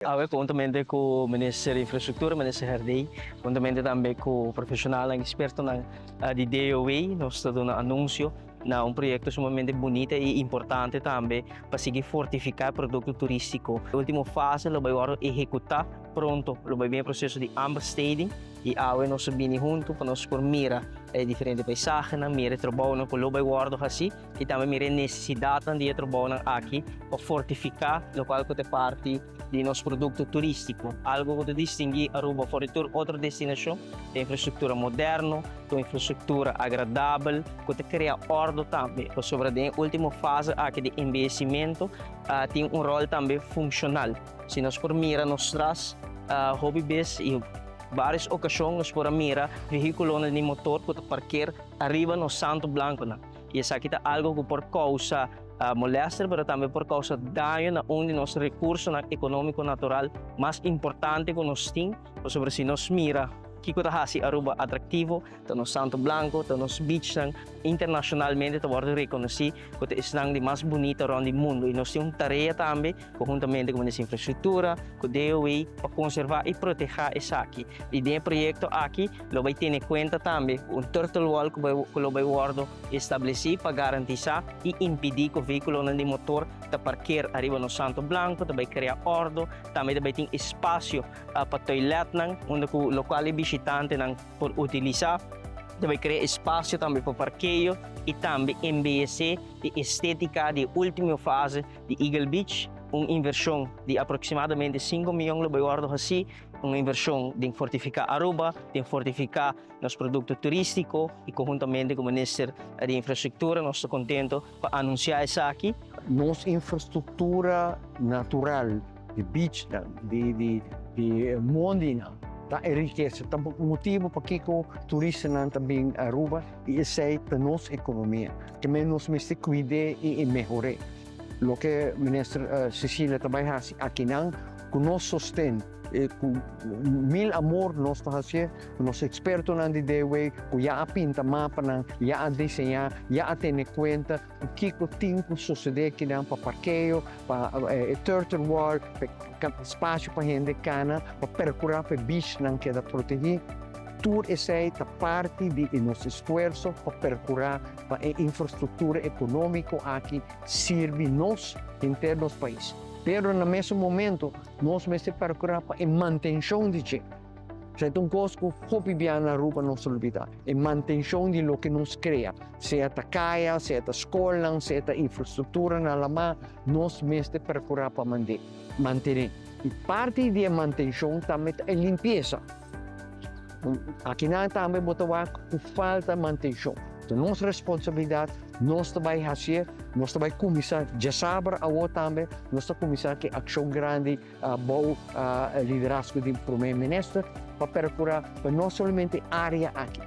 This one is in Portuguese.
Juntamente com o Ministério da Infraestrutura, o Ministério Herdei, juntamente também com o profissional e experto de DOA, nós estamos dando anúncio na projeto sumamente bonito e importante também para seguir fortificar o produto turístico. A última fase, nós vamos executar pronto, nós vamos ver o processo de ambastading e agora nós vamos junto para nós por mira diferentes paisagens, mira trabalho com o guardo assim e também mira necessidade de trabalho aqui para fortificar o qual que é parte de nosso produto turístico, algo que distingue Aruba fora de outra destinação, tem infraestrutura moderna, tem infraestrutura agradável, que cria ordem também. Sobre a última fase aqui de investimento, tem rol também funcional. Se nós por mira nós traz hobby base e várias ocasiões nós por mira veículo de motor que parquear arriba no Santo Blanco e essa aqui é algo que por causa molesta, mas também por causa de dano na onde nosso recurso econômico natural mais importante que nós temos, sobre se nós mira que está assim Aruba atrativo, está no Santo Blanco, está nos beach internacionalmente está sendo reconhecido que é o mais bonito around o mundo e nós temos uma tarefa também conjuntamente com a infraestrutura, com o DOE para conservar e proteger isso aqui. E dentro do projeto aqui, nós vamos ter em conta também turtle wall que nós vamos estabelecer para garantir e impedir que o veículo de motor te parquear arriba no Santo Blanco, também criar ordem, também vai ter espaço para toilet onde o local visitante por utilizar, vai criar espaço também para parqueio e também MBC de estética de última fase de Eagle Beach, uma inversão de aproximadamente 5 milhões de euros assim, uma inversão de fortificar Aruba, de fortificar nosso produto turístico e conjuntamente com o Ministério da Infraestrutura, nós estamos contentos para anunciar isso aqui. Nossa infraestrutura natural de beach, de mondina, tá enriquece. Também motivo para que o turista também Aruba e isso é para nossa economia. Que nós temos cuidar e melhorar. O que o ministro Cecília trabalha aqui com nós sustém, com mil amor nós fazemos, com nosso experto na DOE, com já pinta mapa, já desenhar, já ter conta o que tem que suceder aqui para parqueio, para turtle wall, para espaço para gente cana, para percorrer para bicho que queda protegido. Tudo isso é parte de nosso esforço para percorrer para a infraestrutura econômica aqui serve nós em termos do país. Pero no mesmo momento, nós temos que procurar a manutenção de gente. Se um coisa que hobby na Aruba não se olvida, a manutenção de lo que nos cria, seja a caia, seja a escola, seja a infraestrutura na lama, nós temos que procurar para manter. E parte da manutenção também é a limpeza. Aqui também botava com falta de manutenção. Então, nossa responsabilidade, nós também fazer, nós também começar, já sabe, a também, nós também começar que ação grande, bom liderazgo do primeiro-ministro, para procurar, não somente área aqui,